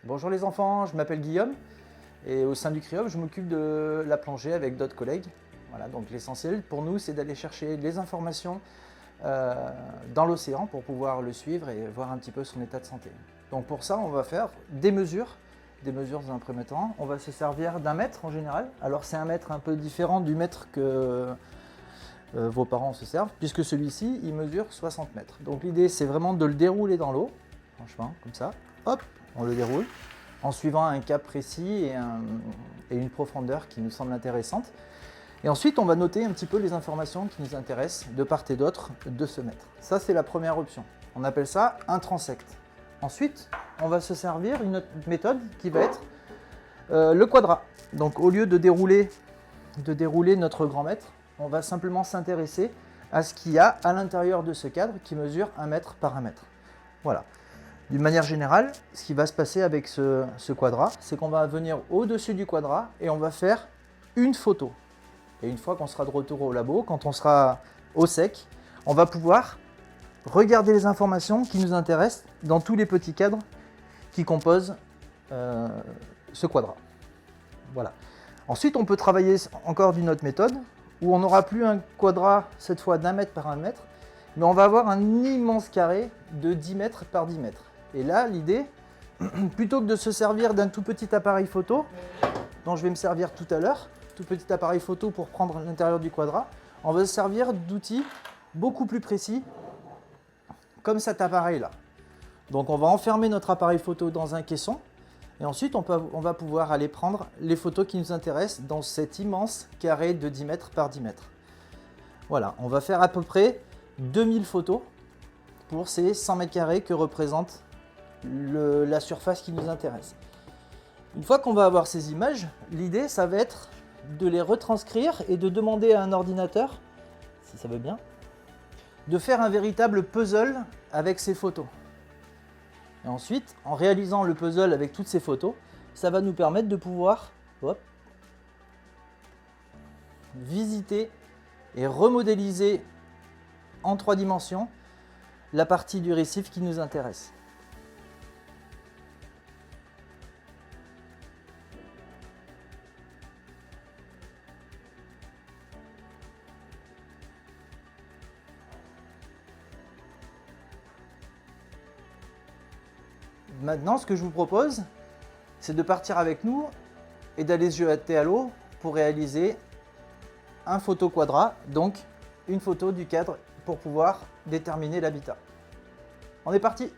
Bonjour les enfants, je m'appelle Guillaume et au sein du CRIOP, je m'occupe de la plongée avec d'autres collègues. Voilà, donc l'essentiel pour nous, c'est d'aller chercher les informations dans l'océan pour pouvoir le suivre et voir un petit peu son état de santé. Donc pour ça, on va faire des mesures dans un premier temps. On va se servir d'un mètre en général. Alors c'est un mètre un peu différent du mètre que vos parents se servent, puisque celui-ci, il mesure 60 mètres. Donc l'idée, c'est vraiment de le dérouler dans l'eau, franchement, comme ça. Hop, on le déroule, en suivant un cap précis et une profondeur qui nous semble intéressante. Et ensuite, on va noter un petit peu les informations qui nous intéressent de part et d'autre de ce mètre. Ça, c'est la première option. On appelle ça un transect. Ensuite, on va se servir d'une autre méthode qui va être le quadrat. Donc, au lieu de dérouler notre grand mètre, on va simplement s'intéresser à ce qu'il y a à l'intérieur de ce cadre qui mesure 1 mètre par 1 mètre. Voilà. D'une manière générale, ce qui va se passer avec ce quadrat, c'est qu'on va venir au-dessus du quadrat et on va faire une photo. Et une fois qu'on sera de retour au labo, quand on sera au sec, on va pouvoir regarder les informations qui nous intéressent dans tous les petits cadres qui composent ce quadrat. Voilà. Ensuite, on peut travailler encore d'une autre méthode où on n'aura plus un quadrat, cette fois d'1 mètre par 1 mètre, mais on va avoir un immense carré de 10 mètres par 10 mètres. Et là, l'idée, plutôt que de se servir d'un tout petit appareil photo, dont je vais me servir tout à l'heure, tout petit appareil photo pour prendre l'intérieur du quadrat, on va se servir d'outils beaucoup plus précis, comme cet appareil-là. Donc on va enfermer notre appareil photo dans un caisson, et ensuite on va pouvoir aller prendre les photos qui nous intéressent dans cet immense carré de 10 mètres par 10 mètres. Voilà, on va faire à peu près 2000 photos pour ces 100 mètres carrés que représente la surface qui nous intéresse. Une fois qu'on va avoir ces images, l'idée, ça va être de les retranscrire et de demander à un ordinateur, si ça veut bien, de faire un véritable puzzle avec ces photos. Et ensuite, en réalisant le puzzle avec toutes ces photos, ça va nous permettre de pouvoir visiter et remodéliser en 3 dimensions la partie du récif qui nous intéresse. Maintenant, ce que je vous propose, c'est de partir avec nous et d'aller se jeter à l'eau pour réaliser un photo quadrat, donc une photo du cadre pour pouvoir déterminer l'habitat. On est parti!